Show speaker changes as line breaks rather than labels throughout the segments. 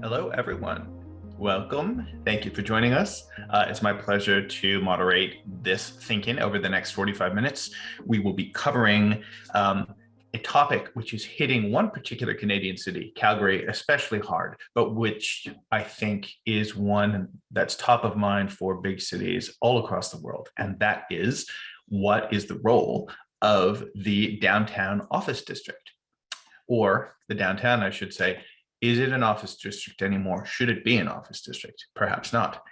Hello, everyone. Welcome. Thank you for joining us. It's my pleasure to moderate this think-in over the next 45 minutes. We will be covering a topic which is hitting one particular Canadian city, Calgary, especially hard, but which I think is one that's top of mind for big cities all across the world. And that is, what is the role of the downtown office district? Or the downtown, I should say. Is it an office district anymore? Should it be an office district? Perhaps not.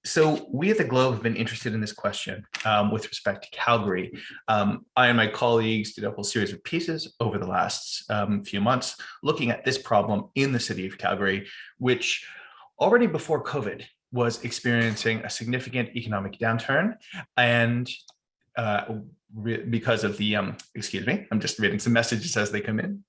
So we at the Globe have been interested in this question with respect to Calgary. I and my colleagues did a whole series of pieces over the last few months looking at this problem in the city of Calgary, which already before COVID was experiencing a significant economic downturn. And because of the, excuse me, I'm just reading some messages as they come in.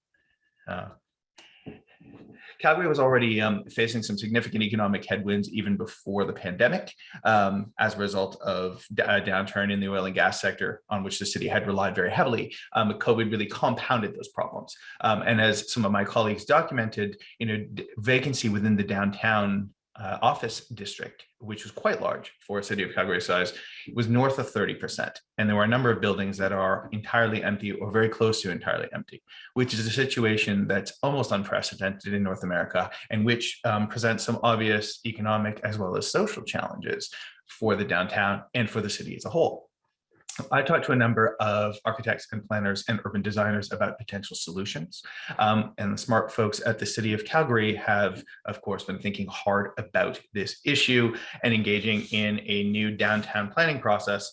Calgary was already facing some significant economic headwinds even before the pandemic as a result of a downturn in the oil and gas sector on which the city had relied very heavily. COVID really compounded those problems. And as some of my colleagues documented, vacancy within the downtown office district, which was quite large for a city of Calgary size, was north of 30%. And there were a number of buildings that are entirely empty or very close to entirely empty, which is a situation that's almost unprecedented in North America and which presents some obvious economic as well as social challenges for the downtown and for the city as a whole. I talked to a number of architects and planners and urban designers about potential solutions. And the smart folks at the city of Calgary have, of course, been thinking hard about this issue and engaging in a new downtown planning process,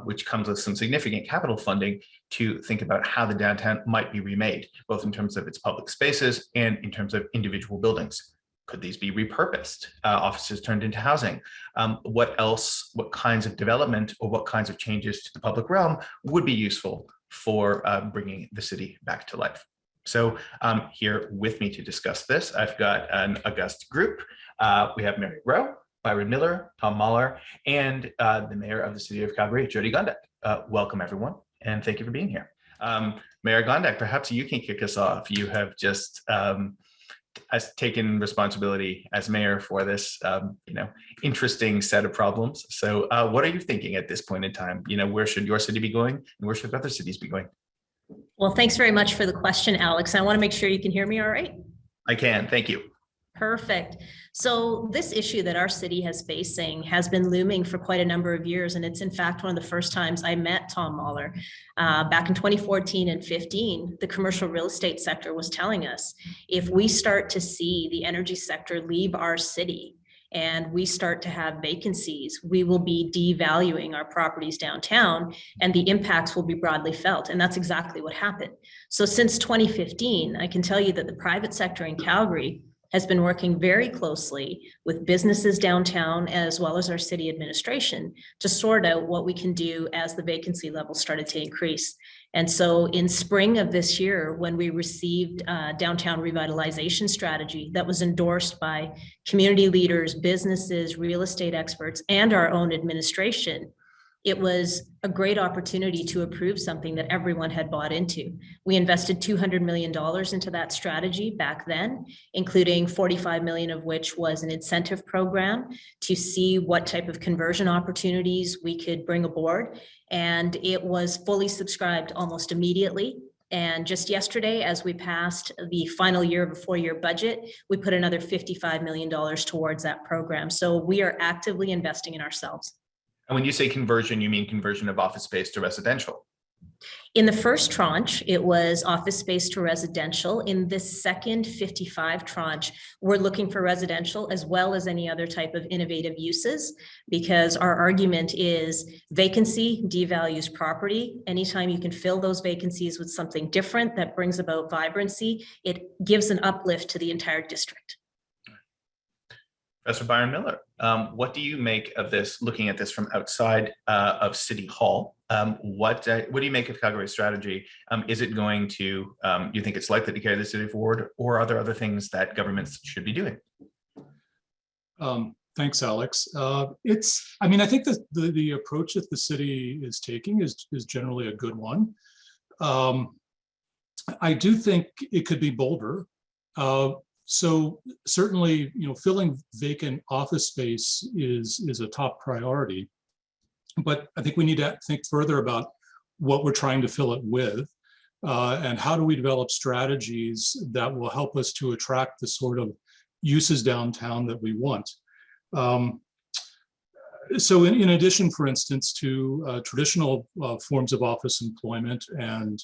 which comes with some significant capital funding to think about how the downtown might be remade, both in terms of its public spaces and in terms of individual buildings. Could these be repurposed, offices turned into housing? What else, what kinds of development or what kinds of changes to the public realm would be useful for bringing the city back to life? So here with me to discuss this, I've got an august group. We have Mary Rowe, Byron Miller, Tom Mahler, and the mayor of the city of Calgary, Jody Gondek. Welcome, everyone, and thank you for being here. Mayor Gondek, perhaps you can kick us off. You have just has taken responsibility as mayor for this, interesting set of problems. So what are you thinking at this point in time? Where should your city be going and where should other cities be going?
Well, thanks very much for the question, Alex. I want to make sure you can hear me all right.
I can, thank you.
Perfect. So this issue that our city has facing has been looming for quite a number of years. And it's in fact one of the first times I met Tom Mahler. Back in 2014 and 15, the commercial real estate sector was telling us, if we start to see the energy sector leave our city and we start to have vacancies, we will be devaluing our properties downtown and the impacts will be broadly felt. And that's exactly what happened. So since 2015, I can tell you that the private sector in Calgary has been working very closely with businesses downtown as well as our city administration to sort out what we can do as the vacancy level started to increase. And so in spring of this year, when we received a downtown revitalization strategy that was endorsed by community leaders, businesses, real estate experts, and our own administration, it was a great opportunity to approve something that everyone had bought into. We invested $200 million into that strategy back then, including 45 million of which was an incentive program to see what type of conversion opportunities we could bring aboard. And it was fully subscribed almost immediately. And just yesterday, as we passed the final year of a 4-year budget, we put another $55 million towards that program. So we are actively investing in ourselves.
And when you say conversion, you mean conversion of office space to residential?
In the first tranche, it was office space to residential. In this second 55 tranche, we're looking for residential as well as any other type of innovative uses, because our argument is vacancy devalues property. Anytime you can fill those vacancies with something different that brings about vibrancy, it gives an uplift to the entire district.
Professor Byron Miller, what do you make of this, looking at this from outside of City Hall? What do you make of Calgary's strategy? Is it going to, you think it's likely to carry the city forward, or are there other things that governments should be doing?
Thanks, Alex. I think the approach that the city is taking is generally a good one. I do think it could be bolder. So certainly, filling vacant office space is a top priority. But I think we need to think further about what we're trying to fill it with, and how do we develop strategies that will help us to attract the sort of uses downtown that we want. So in addition, for instance, to traditional forms of office employment and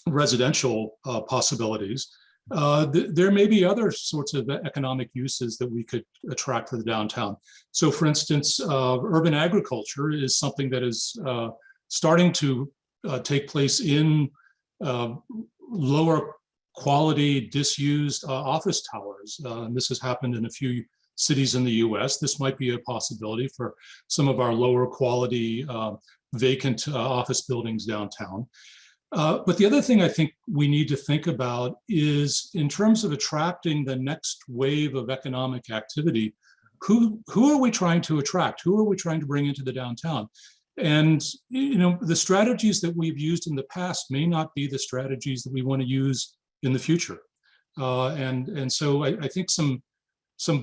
residential possibilities, there may be other sorts of economic uses that we could attract to the downtown. So for instance, urban agriculture is something that is starting to take place in lower quality, disused office towers. This has happened in a few cities in the US. This might be a possibility for some of our lower quality vacant office buildings downtown. But the other thing I think we need to think about is, in terms of attracting the next wave of economic activity, who are we trying to attract? Who are we trying to bring into the downtown? And the strategies that we've used in the past may not be the strategies that we want to use in the future. And so I think some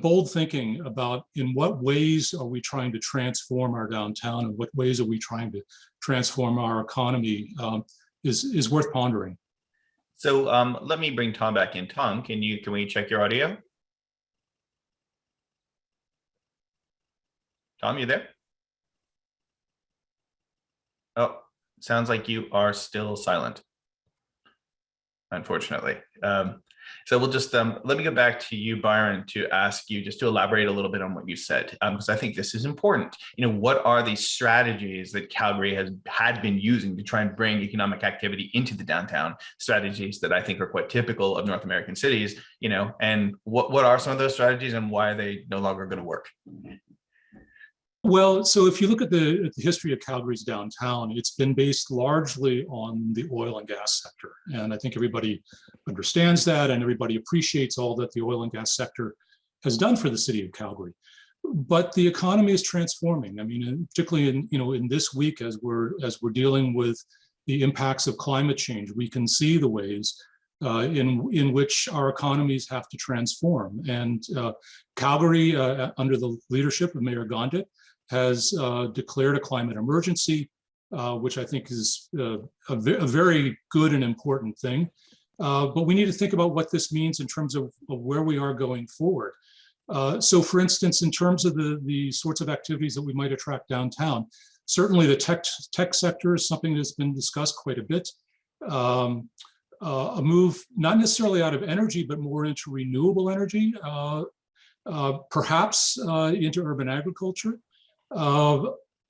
bold thinking about in what ways are we trying to transform our downtown, and what ways are we trying to transform our economy is worth pondering.
So let me bring Tom back in. Tom, can we check your audio? Tom, you there? Oh, sounds like you are still silent, unfortunately. So we'll just let me go back to you, Byron, to ask you just to elaborate a little bit on what you said, because I think this is important. What are the strategies that Calgary had been using to try and bring economic activity into the downtown? Strategies that I think are quite typical of North American cities, and what are some of those strategies, and why are they no longer going to work?
Well, so if you look at the history of Calgary's downtown, it's been based largely on the oil and gas sector. And I think everybody understands that, and everybody appreciates all that the oil and gas sector has done for the city of Calgary. But the economy is transforming. I mean, particularly in this week, as we're dealing with the impacts of climate change, we can see the ways in which our economies have to transform. And Calgary, under the leadership of Mayor Gondit, has declared a climate emergency, which I think is a very good and important thing. But we need to think about what this means in terms of where we are going forward. So for instance, in terms of the sorts of activities that we might attract downtown, certainly the tech sector is something that's been discussed quite a bit. A move not necessarily out of energy, but more into renewable energy, perhaps into urban agriculture.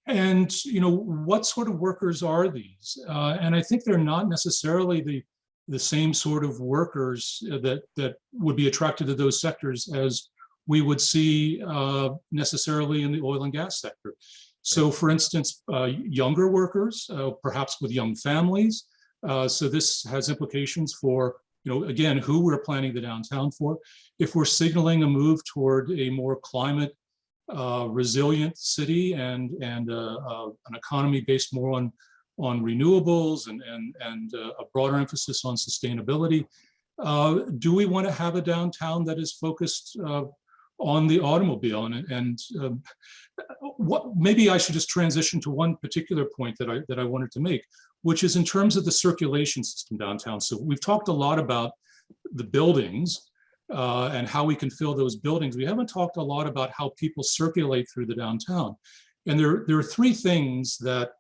And what sort of workers are these? And I think they're not necessarily the same sort of workers that would be attracted to those sectors as we would see necessarily in the oil and gas sector. So for instance, younger workers, perhaps with young families. So this has implications for, again, who we're planning the downtown for. If we're signaling a move toward a more climate resilient city and an economy based more on renewables and a broader emphasis on sustainability, do we want to have a downtown that is focused on the automobile? And maybe I should just transition to one particular point that I wanted to make, which is in terms of the circulation system downtown. So we've talked a lot about the buildings and how we can fill those buildings. We haven't talked a lot about how people circulate through the downtown. And there are three things that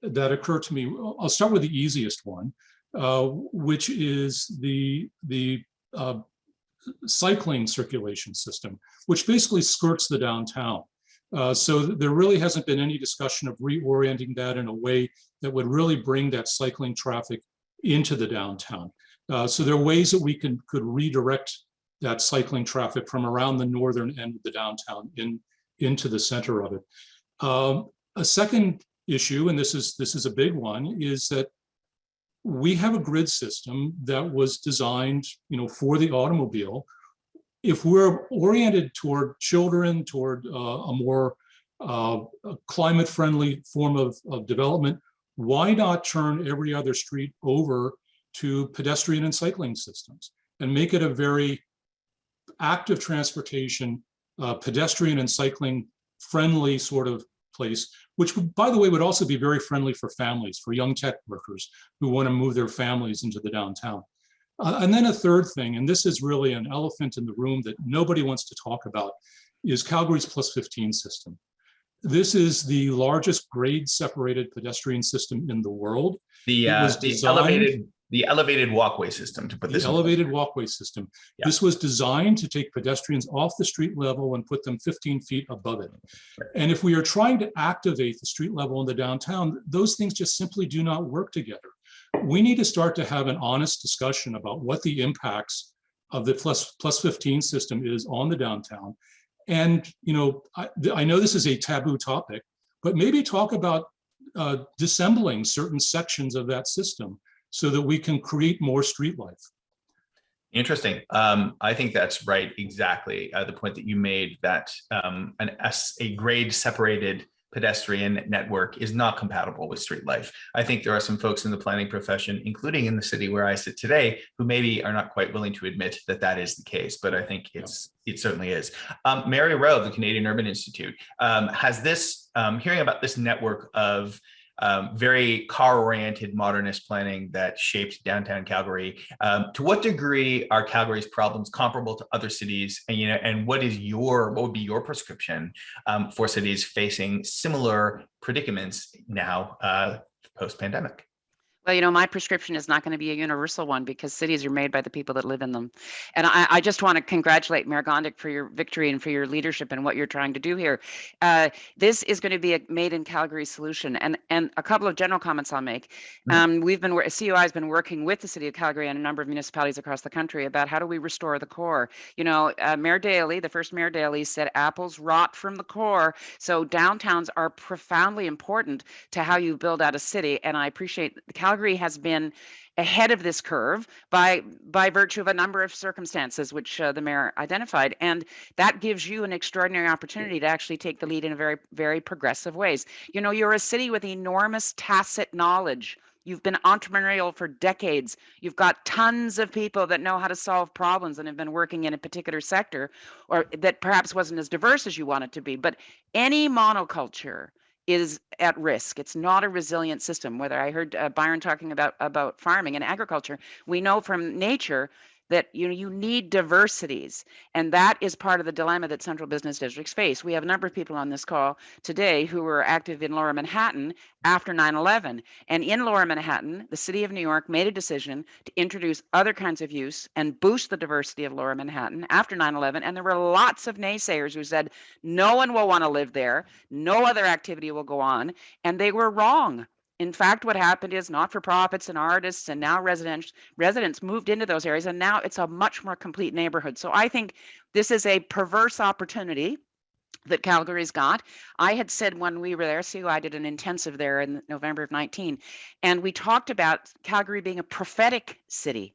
occur to me. I'll start with the easiest one, which is the cycling circulation system, which basically skirts the downtown. So there really hasn't been any discussion of reorienting that in a way that would really bring that cycling traffic into the downtown. So there are ways that we could redirect that cycling traffic from around the northern end of the downtown into the center of it. A second issue, and this is a big one, is that we have a grid system that was designed, for the automobile. If we're oriented toward children, toward a more climate-friendly form of development, why not turn every other street over to pedestrian and cycling systems? and make it a very active transportation, pedestrian and cycling friendly sort of place, which, by the way, would also be very friendly for families, for young tech workers who want to move their families into the downtown. And then a third thing, and this is really an elephant in the room that nobody wants to talk about, is Calgary's plus 15 system. This is the largest grade separated pedestrian system in the world.
The elevated walkway system, to put this.
The elevated walkway system. Yeah. This was designed to take pedestrians off the street level and put them 15 feet above it. Right. And if we are trying to activate the street level in the downtown, those things just simply do not work together. We need to start to have an honest discussion about what the impacts of the plus 15 system is on the downtown. And, you know, I know this is a taboo topic, but maybe talk about dissembling certain sections of that system so that we can create more street life.
Interesting. I think that's right. Exactly. The point that you made, that a grade separated pedestrian network is not compatible with street life. I think there are some folks in the planning profession, including in the city where I sit today, who maybe are not quite willing to admit that that is the case, but I think it certainly is. Mary Rowe of the Canadian Urban Institute has this, hearing about this network of very car-oriented modernist planning that shaped downtown Calgary. To what degree are Calgary's problems comparable to other cities? And and what would be your prescription for cities facing similar predicaments now post-pandemic?
Well, my prescription is not going to be a universal one, because cities are made by the people that live in them. And I just want to congratulate Mayor Gondik for your victory and for your leadership and what you're trying to do here. This is going to be a made in Calgary solution. And a couple of general comments I'll make. CUI has been working with the city of Calgary and a number of municipalities across the country about how do we restore the core. Mayor Daley, the first Mayor Daley, said apples rot from the core. So downtowns are profoundly important to how you build out a city. And I appreciate Calgary has been ahead of this curve by virtue of a number of circumstances, which the mayor identified. And that gives you an extraordinary opportunity to actually take the lead in a very, very progressive ways. You're a city with enormous tacit knowledge. You've been entrepreneurial for decades. You've got tons of people that know how to solve problems and have been working in a particular sector, or that perhaps wasn't as diverse as you want it to be. But any monoculture is at risk. It's not a resilient system. Whether I heard Byron talking about farming and agriculture, we know from nature that you need diversities, and that is part of the dilemma that central business districts face. We have a number of people on this call today who were active in Lower Manhattan after 9/11, and in Lower Manhattan, the city of New York made a decision to introduce other kinds of use and boost the diversity of Lower Manhattan after 9/11, and there were lots of naysayers who said no one will want to live there, no other activity will go on, and they were wrong. In fact, what happened is not-for-profits and artists and now residents moved into those areas, and now it's a much more complete neighborhood. So I think this is a perverse opportunity that Calgary's got. I had said when we were there, CUI did an intensive there in November of 19, and we talked about Calgary being a prophetic city,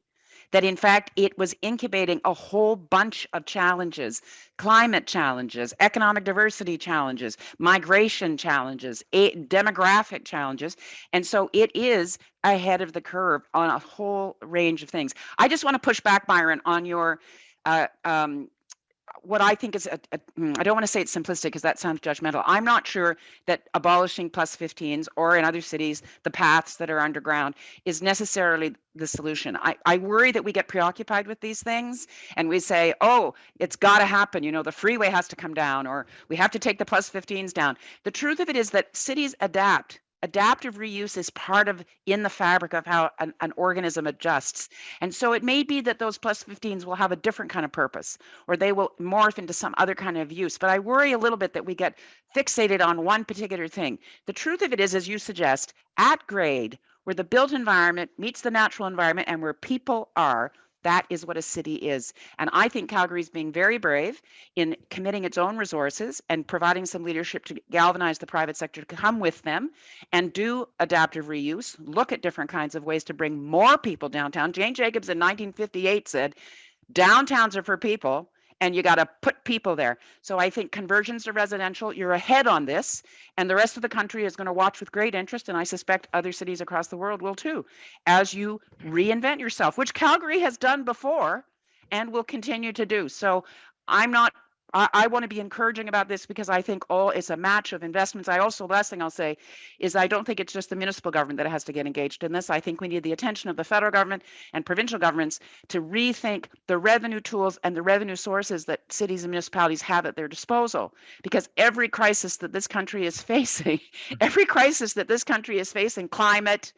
that in fact it was incubating a whole bunch of challenges: climate challenges, economic diversity challenges, migration challenges, demographic challenges. And so it is ahead of the curve on a whole range of things. I just want to push back, Byron, on your what I think is, I don't want to say it's simplistic because that sounds judgmental. I'm not sure that abolishing plus 15s or in other cities, the paths that are underground is necessarily the solution. I worry that we get preoccupied with these things and we say, oh, it's got to happen. The freeway has to come down, or we have to take the plus 15s down. The truth of it is that cities adapt. Adaptive reuse is part of in the fabric of how an organism adjusts. And so it may be that those plus 15s will have a different kind of purpose, or they will morph into some other kind of use. But I worry a little bit that we get fixated on one particular thing. The truth of it is, as you suggest, at grade, where the built environment meets the natural environment and where people are, that is what a city is. And I think Calgary is being very brave in committing its own resources and providing some leadership to galvanize the private sector to come with them and do adaptive reuse, look at different kinds of ways to bring more people downtown. Jane Jacobs in 1958 said, downtowns are for people, and you got to put people there. So I think conversions to residential, you're ahead on this, and the rest of the country is going to watch with great interest, and I suspect other cities across the world will too, as you reinvent yourself, which Calgary has done before. and will continue to do. So I want to be encouraging about this because I think it's a match of investments. Last thing I'll say is I don't think it's just the municipal government that has to get engaged in this. I think we need the attention of the federal government and provincial governments to rethink the revenue tools and the revenue sources that cities and municipalities have at their disposal. Because every crisis that this country is facing, climate,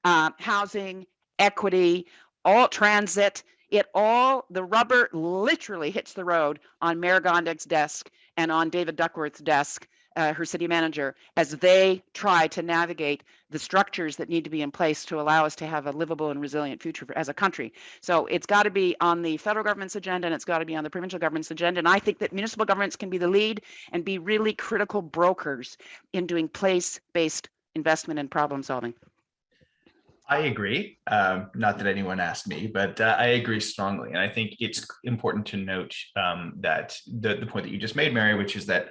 housing, equity, all transit, the rubber literally hits the road on Mayor Gondek's desk and on David Duckworth's desk, her city manager, as they try to navigate the structures that need to be in place to allow us to have a livable and resilient future as a country. So it's got to be on the federal government's agenda, and it's got to be on the provincial government's agenda. And I think that municipal governments can be the lead and be really critical brokers in doing place-based investment and problem solving.
I agree. Not that anyone asked me, but I agree strongly. And I think it's important to note that the point that you just made, Mary, which is that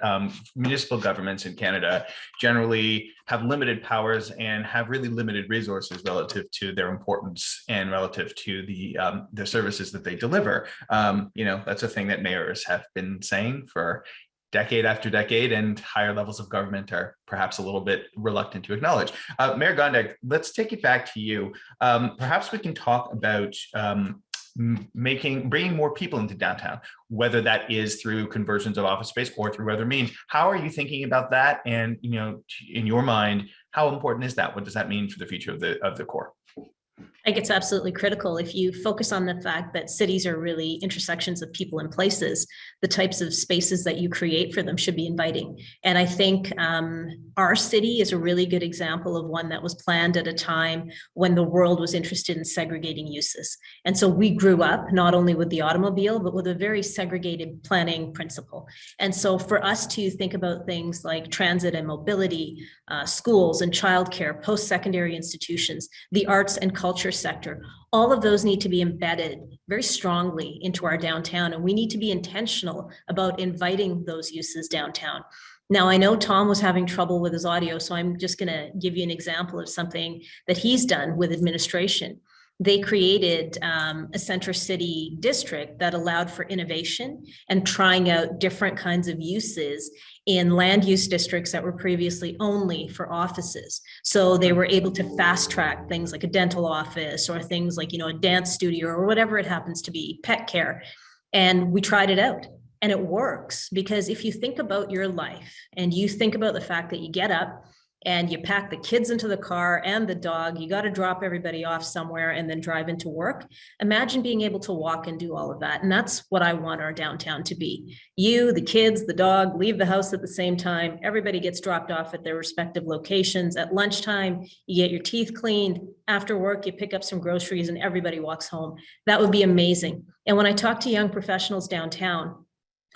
municipal governments in Canada generally have limited powers and have really limited resources relative to their importance and relative to the services that they deliver. That's a thing that mayors have been saying for decade after decade, and higher levels of government are perhaps a little bit reluctant to acknowledge. Mayor Gondek, let's take it back to you. Perhaps we can talk about bringing more people into downtown, whether that is through conversions of office space or through other means. How are you thinking about that? And in your mind, how important is that? What does that mean for the future of the core?
I think it's absolutely critical. If you focus on the fact that cities are really intersections of people and places, the types of spaces that you create for them should be inviting. And I think our city is a really good example of one that was planned at a time when the world was interested in segregating uses. And so we grew up not only with the automobile, but with a very segregated planning principle. And so for us to think about things like transit and mobility, schools and childcare, post-secondary institutions, the arts and culture sector, all of those need to be embedded very strongly into our downtown, and we need to be intentional about inviting those uses downtown. Now, I know Tom was having trouble with his audio, so I'm just going to give you an example of something that he's done with administration. They created a center city district that allowed for innovation and trying out different kinds of uses in land use districts that were previously only for offices. So they were able to fast track things like a dental office or things like, a dance studio or whatever it happens to be, pet care. And we tried it out and it works, because if you think about your life and you think about the fact that you get up and you pack the kids into the car and the dog, you got to drop everybody off somewhere and then drive into work. Imagine being able to walk and do all of that. And that's what I want our downtown to be. You, the kids, the dog, leave the house at the same time. Everybody gets dropped off at their respective locations. At lunchtime, you get your teeth cleaned. After work, you pick up some groceries and everybody walks home. That would be amazing. And when I talk to young professionals downtown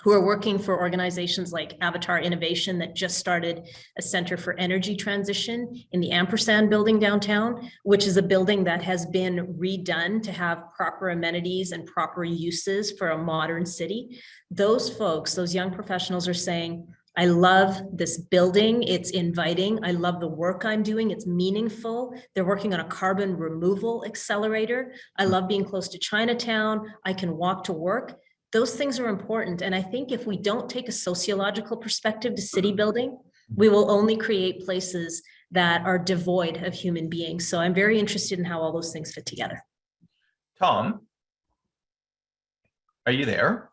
who are working for organizations like Avatar Innovation that just started a center for energy transition in the Ampersand building downtown, which is a building that has been redone to have proper amenities and proper uses for a modern city. Those folks, those young professionals are saying, I love this building. It's inviting. I love the work I'm doing. It's meaningful. They're working on a carbon removal accelerator. I love being close to Chinatown. I can walk to work. Those things are important. And I think if we don't take a sociological perspective to city building, we will only create places that are devoid of human beings. So I'm very interested in how all those things fit together.
Tom, are you there?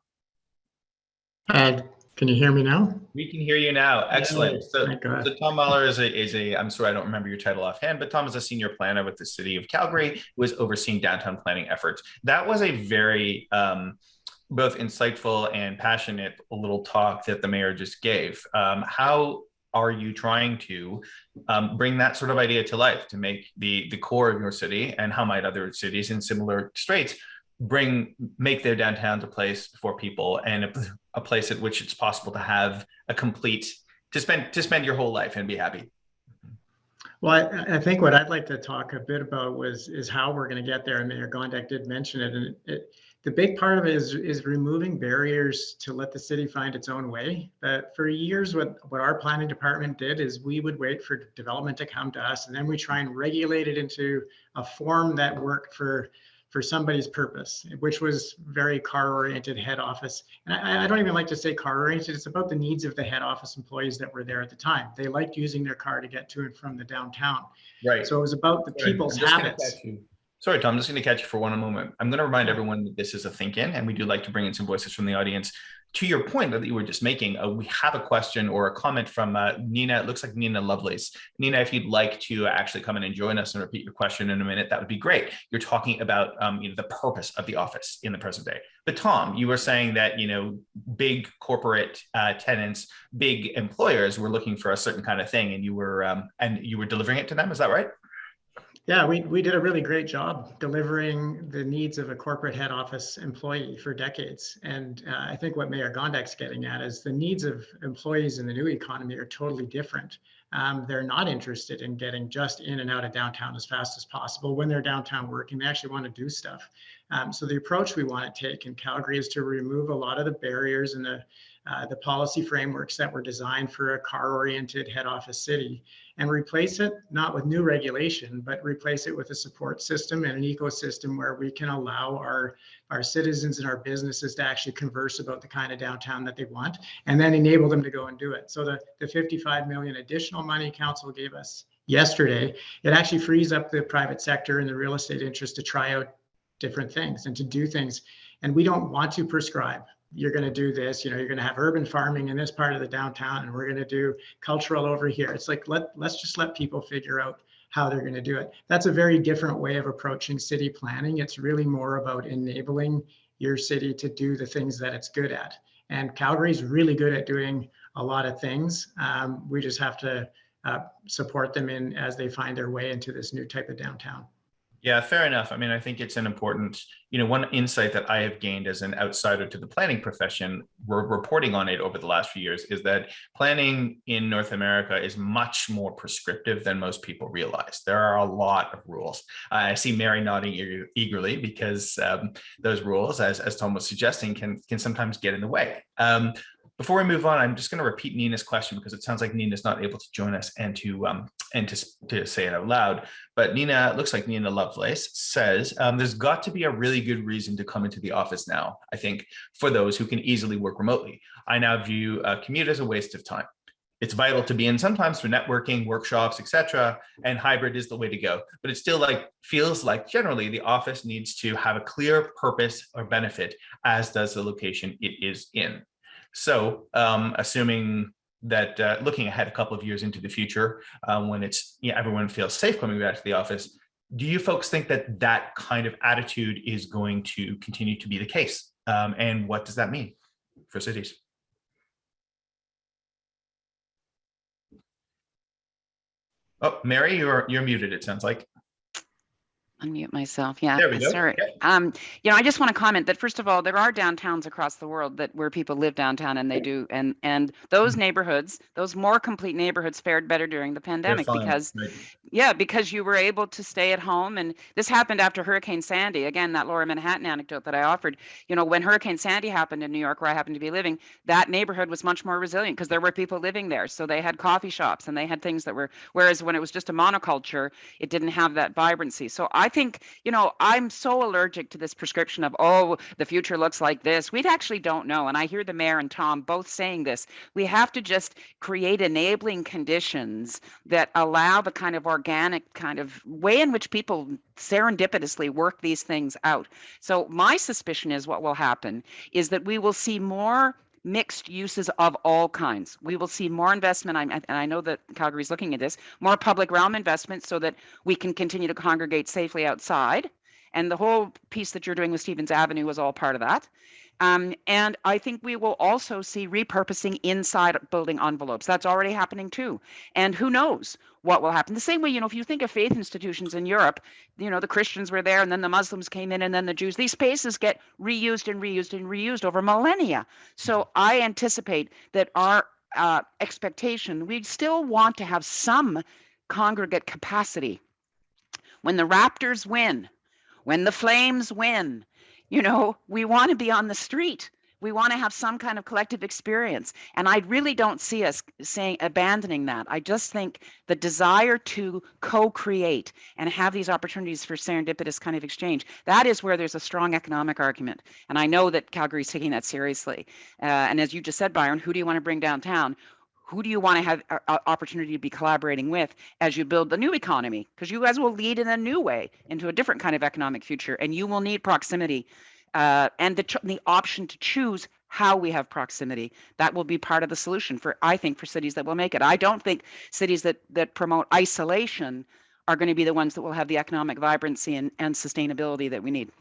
Can you hear me now?
We can hear you now. Excellent. So Tom Mahler is I'm sorry, I don't remember your title offhand, but Tom is a senior planner with the city of Calgary who is overseeing downtown planning efforts. That was a very both insightful and passionate little talk that the mayor just gave. How are you trying to bring that sort of idea to life to make the core of your city, and how might other cities in similar straits make their downtowns a place for people and a place at which it's possible to have a complete, to spend your whole life and be happy?
Well, I think what I'd like to talk a bit about is how we're going to get there. And Mayor Gondek did mention it. And the big part of it is removing barriers to let the city find its own way. For years, what our planning department did is we would wait for development to come to us, and then we try and regulate it into a form that worked for for somebody's purpose, which was very car-oriented head office. And I don't even like to say car-oriented. It's about the needs of the head office employees that were there at the time. They liked using their car to get to and from the downtown.
Right.
So it was about the people's habits.
Sorry, Tom, I'm just going to catch you for one moment. I'm going to remind everyone that this is a think-in, and we do like to bring in some voices from the audience. To your point that you were just making, we have a question or a comment from Nina. It looks like Nina Lovelace. Nina, if you'd like to actually come in and join us and repeat your question in a minute, that would be great. You're talking about the purpose of the office in the present day. But Tom, you were saying that big corporate tenants, big employers were looking for a certain kind of thing, and you were delivering it to them. Is that right?
Yeah, we did a really great job delivering the needs of a corporate head office employee for decades. And I think what Mayor Gondek's getting at is the needs of employees in the new economy are totally different. They're not interested in getting just in and out of downtown as fast as possible. When they're downtown working, they actually want to do stuff. So the approach we want to take in Calgary is to remove a lot of the barriers and the policy frameworks that were designed for a car-oriented head office city, and replace it not with new regulation, but replace it with a support system and an ecosystem where we can allow our citizens and our businesses to actually converse about the kind of downtown that they want, and then enable them to go and do it. So the 55 million additional money council gave us yesterday, it actually frees up the private sector and the real estate interest to try out different things and to do things. And we don't want to prescribe. You're going to do this, you're going to have urban farming in this part of the downtown, and we're going to do cultural over here. It's like, let's just let people figure out how they're going to do it. That's a very different way of approaching city planning. It's really more about enabling your city to do the things that it's good at. And Calgary's really good at doing a lot of things. We just have to support them in as they find their way into this new type of downtown.
Yeah, fair enough. I mean, I think it's an important, one insight that I have gained as an outsider to the planning profession, reporting on it over the last few years, is that planning in North America is much more prescriptive than most people realize. There are a lot of rules. I see Mary nodding eagerly because those rules, as Tom was suggesting, can sometimes get in the way. Before we move on, I'm just going to repeat Nina's question because it sounds like Nina's not able to join us and to say it out loud. But Nina, looks like Nina Lovelace says, there's got to be a really good reason to come into the office now, I think, for those who can easily work remotely. I now view a commute as a waste of time. It's vital to be in sometimes for networking, workshops, etc. And hybrid is the way to go. But it still feels like generally the office needs to have a clear purpose or benefit, as does the location it is in. So assuming that looking ahead a couple of years into the future, when everyone feels safe coming back to the office, do you folks think that kind of attitude is going to continue to be the case? And what does that mean for cities? Oh, Mary, you're muted, it sounds like.
Unmute myself. Yeah,
there we go.
Sorry.
Okay.
I just want to comment that first of all, there are downtowns across the world where people live downtown, and they do, and those neighborhoods, those more complete neighborhoods, fared better during the pandemic because, right. Because you were able to stay at home, and this happened after Hurricane Sandy. Again, that Lower Manhattan anecdote that I offered. When Hurricane Sandy happened in New York, where I happened to be living, that neighborhood was much more resilient because there were people living there, so they had coffee shops and they had things that were. Whereas when it was just a monoculture, it didn't have that vibrancy. So I think, I'm so allergic to this prescription of, the future looks like this. We actually don't know. And I hear the mayor and Tom both saying this. We have to just create enabling conditions that allow the kind of organic kind of way in which people serendipitously work these things out. So my suspicion is what will happen is that we will see more mixed uses of all kinds. We will see more investment, and I know that Calgary is looking at this, more public realm investment so that we can continue to congregate safely outside. And the whole piece that you're doing with Stevens Avenue was all part of that. And I think we will also see repurposing inside building envelopes. That's already happening too. And who knows what will happen. The same way, if you think of faith institutions in Europe, the Christians were there and then the Muslims came in and then the Jews. These spaces get reused and reused and reused over millennia. So I anticipate that our expectation, we still want to have some congregate capacity. When the Raptors win, when the Flames win, we want to be on the street. We want to have some kind of collective experience. And I really don't see us abandoning that. I just think the desire to co-create and have these opportunities for serendipitous kind of exchange, that is where there's a strong economic argument. And I know that Calgary is taking that seriously. And as you just said, Byron, who do you want to bring downtown? Who do you want to have opportunity to be collaborating with as you build the new economy? Because you guys will lead in a new way into a different kind of economic future, and you will need proximity and the option to choose how we have proximity. That will be part of the solution for, I think, for cities that will make it. I don't think cities that promote isolation are going to be the ones that will have the economic vibrancy and sustainability that we need.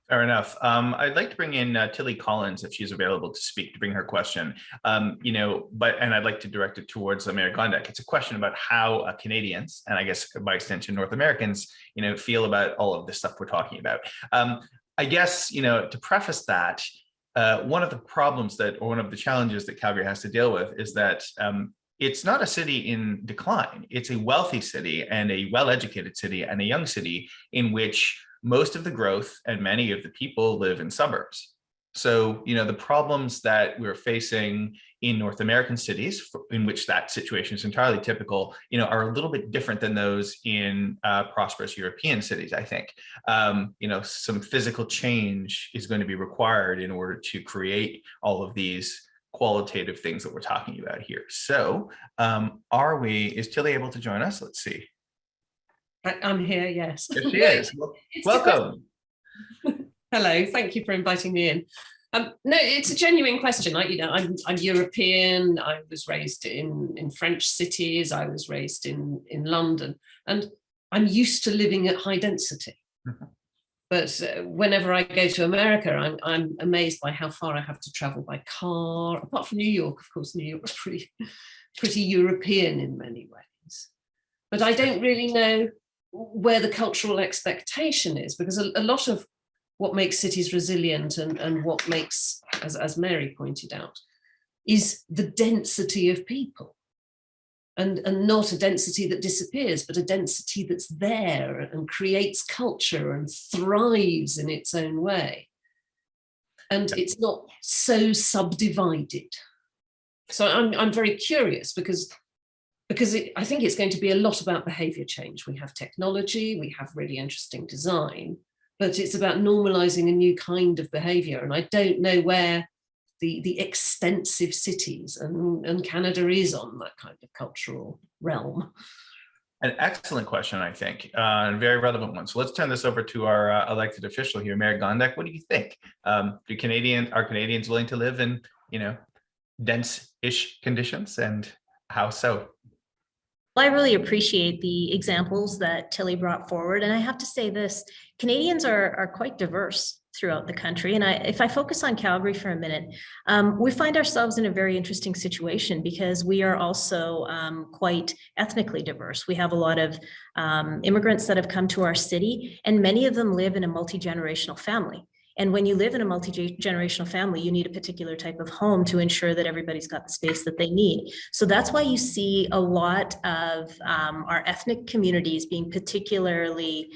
Fair enough. I'd like to bring in Tilly Collins if she's available to speak, to bring her question. And I'd like to direct it towards Mayor Gondek. It's a question about how Canadians, and I guess by extension North Americans, feel about all of this stuff we're talking about. I guess, to preface that, one of the problems or one of the challenges that Calgary has to deal with is that it's not a city in decline. It's a wealthy city and a well-educated city and a young city in which most of the growth and many of the people live in suburbs. So, the problems that we're facing in North American cities, in which that situation is entirely typical, are a little bit different than those in prosperous European cities, I think. Some physical change is going to be required in order to create all of these qualitative things that we're talking about here. So is Tilly able to join us? Let's see.
I'm here, yes.
There she is. Welcome.
Hello, thank you for inviting me in. No, it's a genuine question. I'm European. I was raised in French cities. I was raised in London, and I'm used to living at high density. Mm-hmm. But whenever I go to America, I'm amazed by how far I have to travel by car. Apart from New York, of course, New York's pretty European in many ways. But I don't really know where the cultural expectation is, because a lot of what makes cities resilient and what makes, as Mary pointed out, is the density of people. And not a density that disappears, but a density that's there and creates culture and thrives in its own way. And it's not so subdivided. So I'm very curious because I think it's going to be a lot about behavior change. We have technology, we have really interesting design, but it's about normalizing a new kind of behavior. And I don't know where the extensive cities and Canada is on that kind of cultural realm.
An excellent question, I think, and a very relevant one. So let's turn this over to our elected official here, Mayor Gondek. What do you think? Are Canadians willing to live in, dense-ish conditions, and how so?
Well, I really appreciate the examples that Tilly brought forward. And I have to say this, Canadians are quite diverse throughout the country. And if I focus on Calgary for a minute, we find ourselves in a very interesting situation because we are also quite ethnically diverse. We have a lot of immigrants that have come to our city, and many of them live in a multi-generational family. And when you live in a multi-generational family, you need a particular type of home to ensure that everybody's got the space that they need. So that's why you see a lot of our ethnic communities being particularly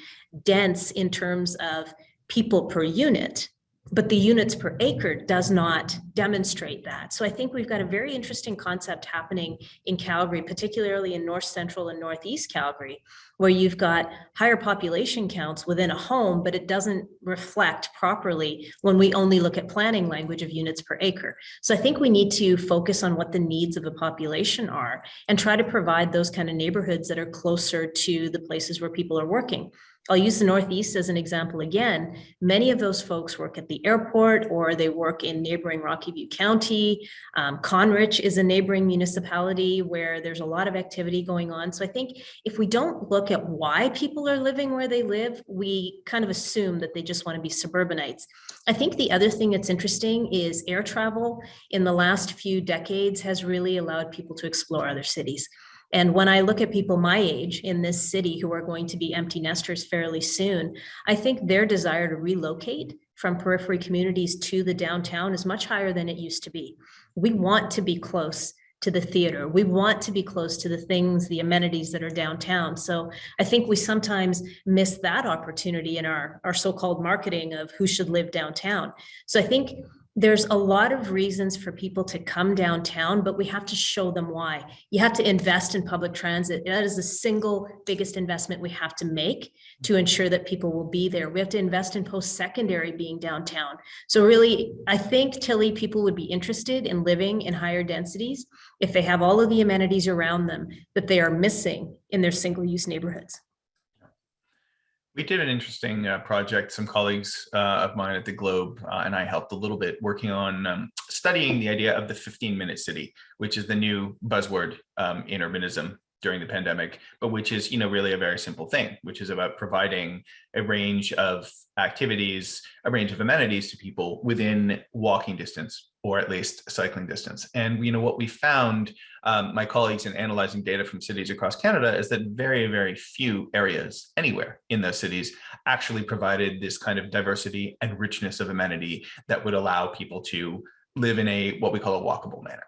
dense in terms of people per unit, but the units per acre does not demonstrate that. So I think we've got a very interesting concept happening in Calgary, particularly in North Central and Northeast Calgary, where you've got higher population counts within a home, but it doesn't reflect properly when we only look at planning language of units per acre. So I think we need to focus on what the needs of a population are and try to provide those kind of neighborhoods that are closer to the places where people are working. I'll use the Northeast as an example again. Many of those folks work at the airport or they work in neighboring Rocky View County. Conrich is a neighboring municipality where there's a lot of activity going on. So I think if we don't look at why people are living where they live, we kind of assume that they just want to be suburbanites. I think the other thing that's interesting is air travel in the last few decades has really allowed people to explore other cities. And when I look at people my age in this city who are going to be empty nesters fairly soon, I think their desire to relocate from periphery communities to the downtown is much higher than it used to be. We want to be close to the theater. We want to be close to the things, the amenities that are downtown. So I think we sometimes miss that opportunity in our so-called marketing of who should live downtown. So I think there's a lot of reasons for people to come downtown, but we have to show them why. You have to invest in public transit. That is the single biggest investment we have to make to ensure that people will be there. We have to invest in post-secondary being downtown. So really, I think, Tilly, people would be interested in living in higher densities if they have all of the amenities around them that they are missing in their single-use neighborhoods.
We did an interesting project, some colleagues of mine at the Globe and I helped a little bit working on studying the idea of the 15-minute city, which is the new buzzword in urbanism during the pandemic, but which is, really a very simple thing, which is about providing a range of activities, a range of amenities to people within walking distance, or at least cycling distance. And what we found, my colleagues in analyzing data from cities across Canada, is that very, very few areas anywhere in those cities actually provided this kind of diversity and richness of amenity that would allow people to live in what we call a walkable manner.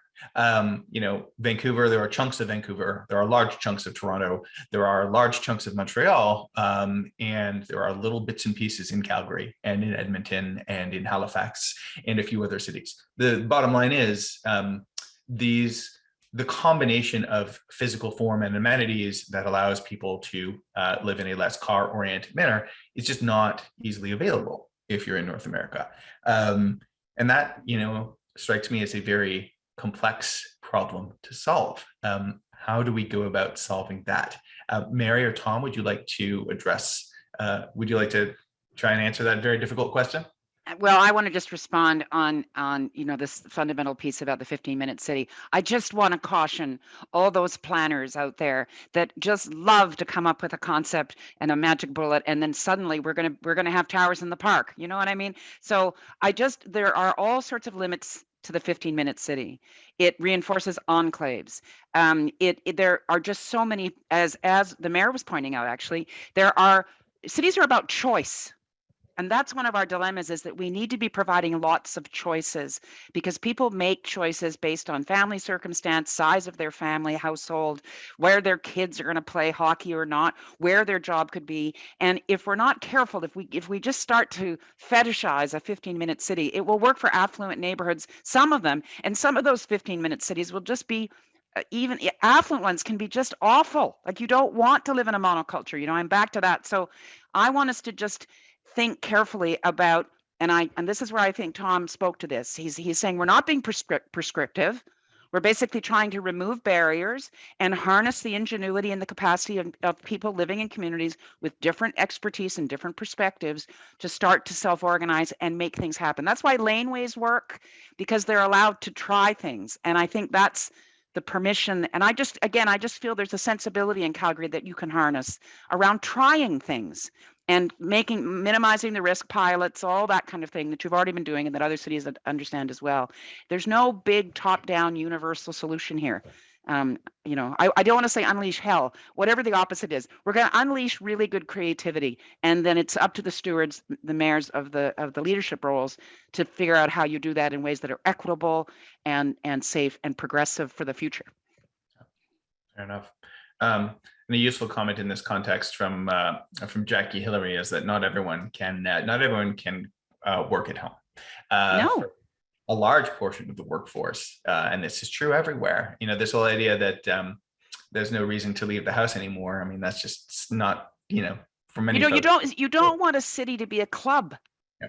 Vancouver, there are chunks of Vancouver, there are large chunks of Toronto, there are large chunks of Montreal, and there are little bits and pieces in Calgary and in Edmonton and in Halifax and a few other cities. The bottom line is the combination of physical form and amenities that allows people to live in a less car-oriented manner is just not easily available if you're in North America. And that, strikes me as a very complex problem to solve. How do we go about solving that? Mary or Tom, would you like to try and answer that very difficult question?
Well, I want to just respond on this fundamental piece about the 15-minute city. I just want to caution all those planners out there that just love to come up with a concept and a magic bullet, and then suddenly we're gonna have towers in the park. You know what I mean? So there are all sorts of limits to the 15-minute city. It reinforces enclaves. There are just so many, as the mayor was pointing out, actually, cities are about choice. And that's one of our dilemmas, is that we need to be providing lots of choices, because people make choices based on family circumstance, size of their family, household, where their kids are going to play hockey or not, where their job could be. And if we're not careful, if we just start to fetishize a 15-minute city, it will work for affluent neighborhoods, some of them, and some of those 15-minute cities will just be even affluent ones can be just awful. Like, you don't want to live in a monoculture. I'm back to that. So I want us to just think carefully about, and this is where I think Tom spoke to this. He's saying we're not being prescriptive. We're basically trying to remove barriers and harness the ingenuity and the capacity of people living in communities with different expertise and different perspectives to start to self-organize and make things happen. That's why laneways work, because they're allowed to try things. And I think that's the permission. And I just feel there's a sensibility in Calgary that you can harness around trying things and minimizing the risk, pilots, all that kind of thing that you've already been doing and that other cities understand as well. There's no big top-down universal solution here. I don't want to say unleash hell, whatever the opposite is. We're going to unleash really good creativity, and then it's up to the stewards, the mayors of the leadership roles, to figure out how you do that in ways that are equitable and safe and progressive for the future.
Fair enough. And a useful comment in this context from Jackie Hillary is that not everyone can work at home.
No.
A large portion of the workforce, and this is true everywhere. This whole idea that there's no reason to leave the house anymore. I mean, that's just not, for many.
You don't want a city to be a club.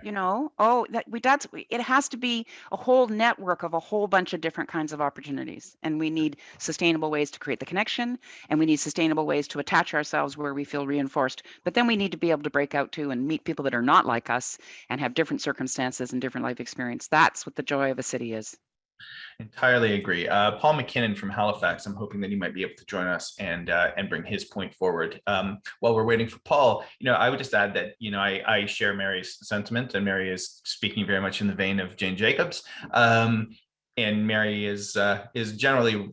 It has to be a whole network of a whole bunch of different kinds of opportunities, and we need sustainable ways to create the connection, and we need sustainable ways to attach ourselves where we feel reinforced. But then we need to be able to break out too and meet people that are not like us and have different circumstances and different life experience. That's what the joy of a city is.
Entirely agree. Paul McKinnon from Halifax, I'm hoping that he might be able to join us and bring his point forward. While we're waiting for Paul, I would just add that, I share Mary's sentiment, and Mary is speaking very much in the vein of Jane Jacobs. And Mary is generally,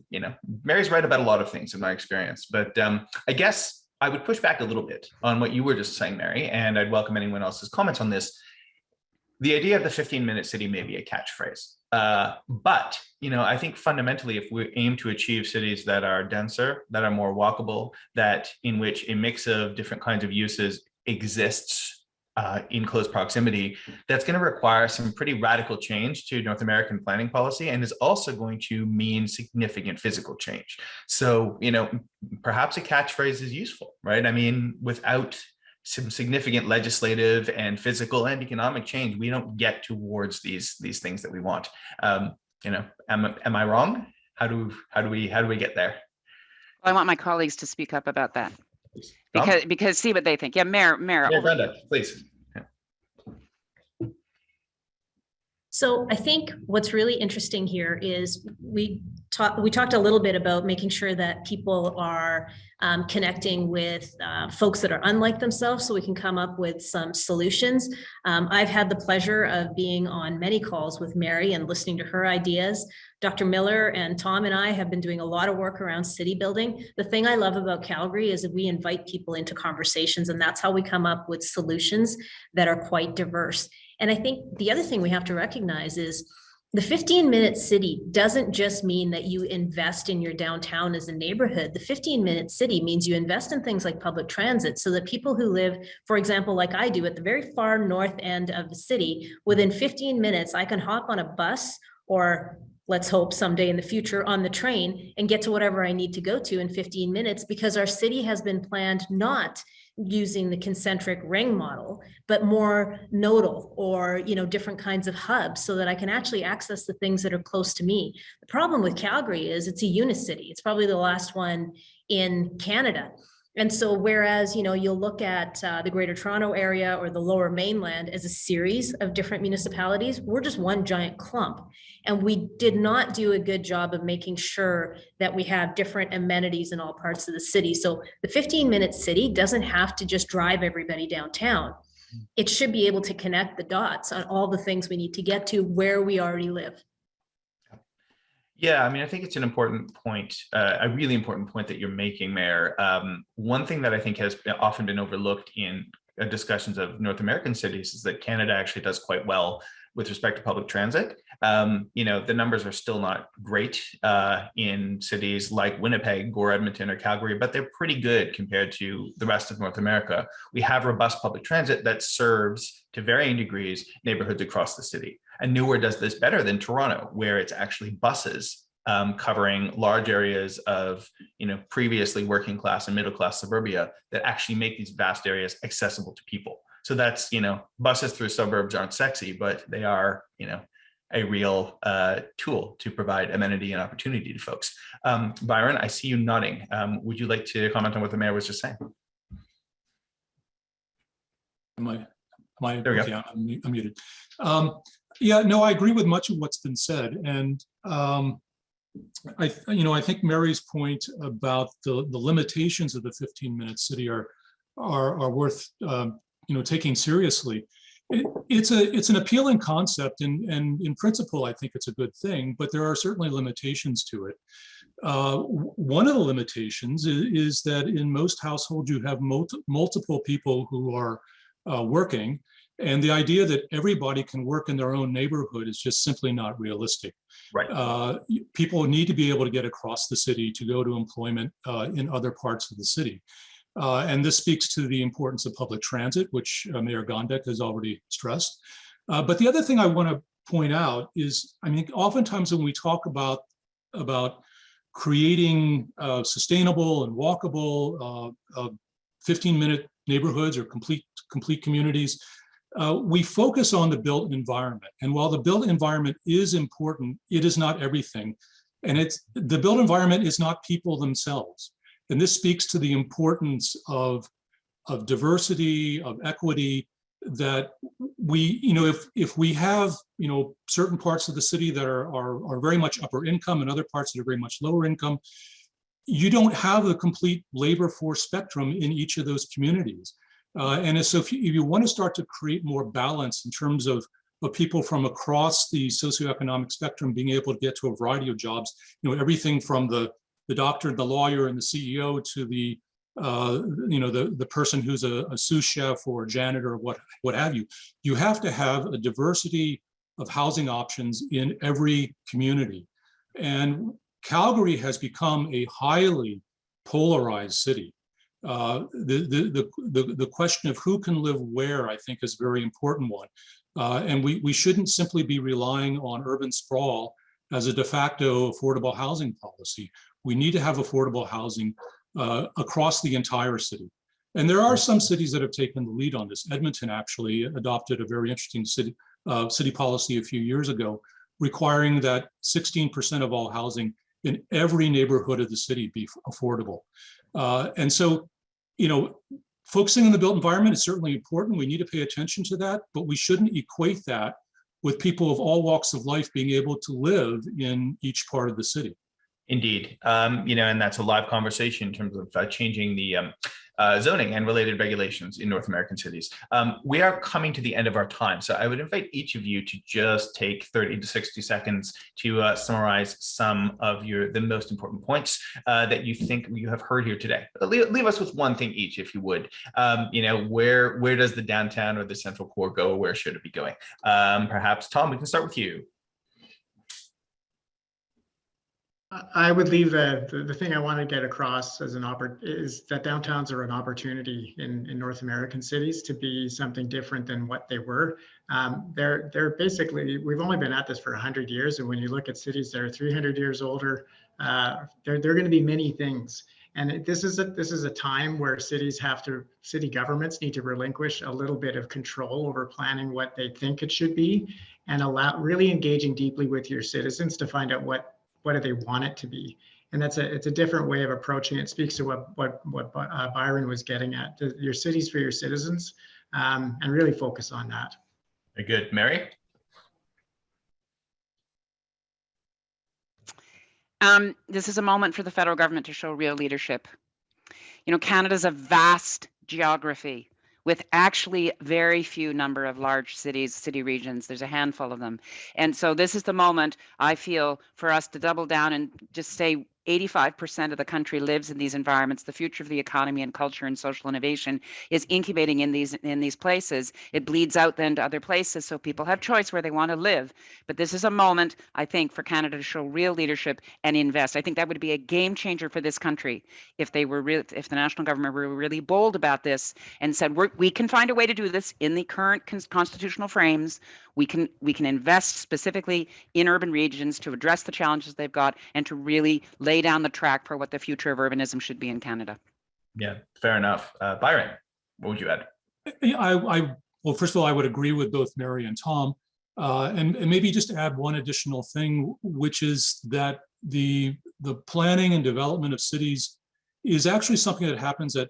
Mary's right about a lot of things in my experience, but I guess I would push back a little bit on what you were just saying, Mary, and I'd welcome anyone else's comments on this. The idea of the 15-minute city may be a catchphrase. But, I think fundamentally, if we aim to achieve cities that are denser, that are more walkable, in which a mix of different kinds of uses exists in close proximity, that's going to require some pretty radical change to North American planning policy, and is also going to mean significant physical change. So, perhaps a catchphrase is useful, right? I mean, without some significant legislative and physical and economic change, we don't get towards these things that we want. Am I wrong? How do we get there?
I want my colleagues to speak up about that.
Tom?
Because see what they think. Yeah, Mayor,
Brenda, please.
So I think what's really interesting here is we talked a little bit about making sure that people are connecting with folks that are unlike themselves, so we can come up with some solutions. I've had the pleasure of being on many calls with Mary and listening to her ideas. Dr. Miller and Tom and I have been doing a lot of work around city building. The thing I love about Calgary is that we invite people into conversations, and that's how we come up with solutions that are quite diverse. And I think the other thing we have to recognize is the 15-minute city doesn't just mean that you invest in your downtown as a neighborhood. The 15-minute city means you invest in things like public transit, so that people who live, for example, like I do, at the very far north end of the city, within 15 minutes, I can hop on a bus, or let's hope someday in the future on the train, and get to whatever I need to go to in 15 minutes, because our city has been planned not using the concentric ring model, but more nodal, or different kinds of hubs, so that I can actually access the things that are close to me. The problem with Calgary is it's a unicity. It's probably the last one in Canada. And so whereas, you'll look at the Greater Toronto Area or the Lower Mainland as a series of different municipalities, we're just one giant clump. And we did not do a good job of making sure that we have different amenities in all parts of the city. So the 15-minute city doesn't have to just drive everybody downtown. It should be able to connect the dots on all the things we need to get to where we already live.
Yeah, I mean, I think it's an important point, a really important point that you're making, Mayor. One thing that I think has often been overlooked in discussions of North American cities is that Canada actually does quite well with respect to public transit. The numbers are still not great in cities like Winnipeg or Edmonton or Calgary, but they're pretty good compared to the rest of North America. We have robust public transit that serves, to varying degrees, neighborhoods across the city. And nowhere does this better than Toronto, where it's actually buses covering large areas of previously working class and middle class suburbia that actually make these vast areas accessible to people. So that's, buses through suburbs aren't sexy, but they are, a real tool to provide amenity and opportunity to folks. Byron, I see you nodding. Would you like to comment on what the mayor was just saying?
There we go.
Okay,
I'm muted. Yeah, no, I agree with much of what's been said. And I think Mary's point about the limitations of the 15-minute city are worth taking seriously. It's an appealing concept, and in principle, I think it's a good thing, but there are certainly limitations to it. One of the limitations is that in most households, you have multiple people who are working, and the idea that everybody can work in their own neighborhood is just simply not realistic.
right.
People need to be able to get across the city to go to employment in other parts of the city. And this speaks to the importance of public transit, which Mayor Gondek has already stressed. But the other thing I want to point out is, I mean, oftentimes when we talk about creating sustainable and walkable 15-minute neighborhoods or complete communities, we focus on the built environment. And while the built environment is important, it is not everything. And the built environment is not people themselves. And this speaks to the importance of diversity, of equity, that we, if we have, certain parts of the city that are very much upper income and other parts that are very much lower income, you don't have a complete labor force spectrum in each of those communities. And so if you want to start to create more balance in terms of people from across the socioeconomic spectrum being able to get to a variety of jobs, everything from the doctor, the lawyer, and the CEO to the person who's a sous chef or a janitor, or what have you. You have to have a diversity of housing options in every community. And Calgary has become a highly polarized city. The question of who can live where, I think, is a very important one. And we shouldn't simply be relying on urban sprawl as a de facto affordable housing policy. We need to have affordable housing across the entire city. And there are some cities that have taken the lead on this. Edmonton actually adopted a very interesting city policy a few years ago, requiring that 16% of all housing in every neighborhood of the city be affordable. And so, you know, focusing on the built environment is certainly important. We need to pay attention to that, but we shouldn't equate that with people of all walks of life being able to live in each part of the city.
Indeed. You know, and that's a live conversation in terms of changing the zoning and related regulations in North American cities. We are coming to the end of our time, so I would invite each of you to just take 30 to 60 seconds to summarize some of the most important points that you think you have heard here today. Leave us with one thing each, if you would. You know, where does the downtown or the central core go? Where should it be going? Perhaps, Tom, we can start with you.
I would leave the thing I want to get across as is that downtowns are an opportunity in North American cities to be something different than what they were. They're basically, we've only been at this for 100 years. And when you look at cities that are 300 years older, they're going to be many things. And this is a time where city governments need to relinquish a little bit of control over planning what they think it should be, and really engaging deeply with your citizens to find out what do they want it to be. And it's a different way of approaching it. It speaks to what Byron was getting at, your cities for your citizens, and really focus on that.
Very good. Mary?
This is a moment for the federal government to show real leadership. You know, Canada's a vast geography with actually very few number of large cities, city regions. There's a handful of them. And so this is the moment, I feel, for us to double down and just say 85% of the country lives in these environments. The future of the economy and culture and social innovation is incubating in these places. It bleeds out then to other places, so people have choice where they want to live. But this is a moment, I think, for Canada to show real leadership and invest. I think that would be a game changer for this country if the national government were really bold about this and said, we can find a way to do this in the current constitutional frames. We can invest specifically in urban regions to address the challenges they've got and to really lay down the track for what the future of urbanism should be in Canada.
Yeah, fair enough. Byron, what would you add?
Well, first of all, I would agree with both Mary and Tom, and maybe just add one additional thing, which is that the planning and development of cities is actually something that happens at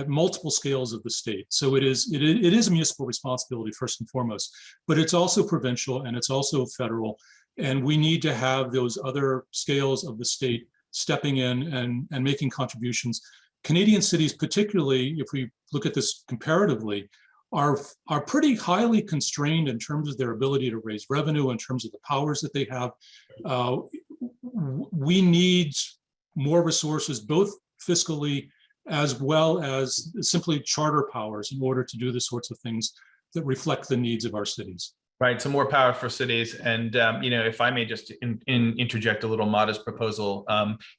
multiple scales of the state. So it is a municipal responsibility first and foremost, but it's also provincial and it's also federal. And we need to have those other scales of the state stepping in and making contributions. Canadian cities, particularly if we look at this comparatively, are pretty highly constrained in terms of their ability to raise revenue, in terms of the powers that they have. We need more resources, both fiscally as well as simply charter powers, in order to do the sorts of things that reflect the needs of our cities.
Right, so more power for cities. And, you know, if I may just interject a little modest proposal,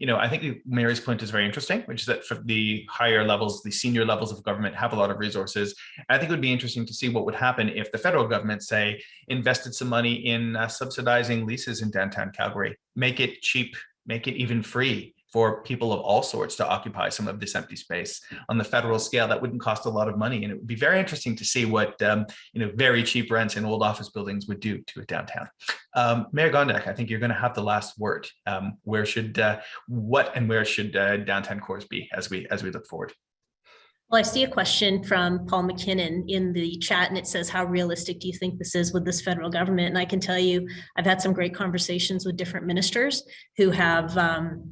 you know, I think Mary's point is very interesting, which is that for the higher levels, the senior levels of government have a lot of resources. I think it would be interesting to see what would happen if the federal government, say, invested some money in subsidizing leases in downtown Calgary, make it cheap, make it even free for people of all sorts to occupy some of this empty space on the federal scale. That wouldn't cost a lot of money. And it would be very interesting to see what, you know, very cheap rents in old office buildings would do to a downtown. Mayor Gondek, I think you're going to have the last word. Where should downtown cores be as we look forward?
Well, I see a question from Paul McKinnon in the chat, and it says, how realistic do you think this is with this federal government? And I can tell you, I've had some great conversations with different ministers who have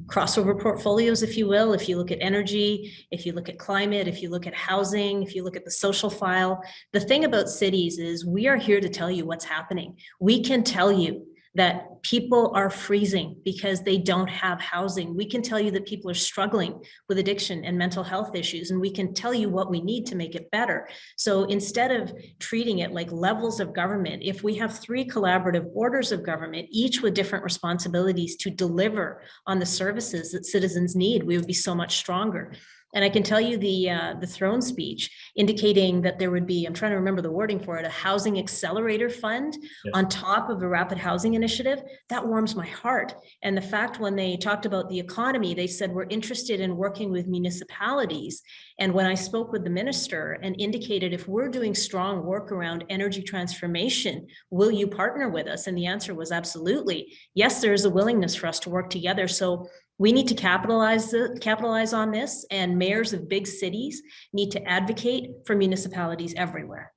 crossover portfolios, if you will. If you look at energy, if you look at climate, if you look at housing, if you look at the social file, the thing about cities is we are here to tell you what's happening. We can tell you that people are freezing because they don't have housing. We can tell you that people are struggling with addiction and mental health issues, and we can tell you what we need to make it better. So instead of treating it like levels of government, if we have 3 collaborative orders of government, each with different responsibilities to deliver on the services that citizens need, we would be so much stronger. And I can tell you the throne speech indicating that there would be, I'm trying to remember the wording for it, a housing accelerator fund on top of a rapid housing initiative. That warms my heart. And the fact when they talked about the economy, they said, we're interested in working with municipalities. And when I spoke with the minister and indicated, if we're doing strong work around energy transformation, will you partner with us? And the answer was absolutely. Yes, there is a willingness for us to work together. So we need to capitalize on this, and mayors of big cities need to advocate for municipalities everywhere.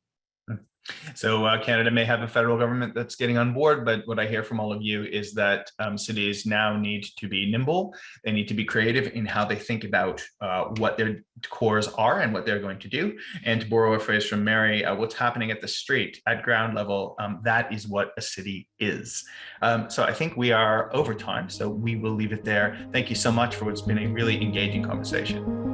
So Canada may have a federal government that's getting on board, but what I hear from all of you is that cities now need to be nimble. They need to be creative in how they think about what their cores are and what they're going to do. And to borrow a phrase from Mary, what's happening at the street, at ground level, that is what a city is. So I think we are over time, so we will leave it there. Thank you so much for what's been a really engaging conversation.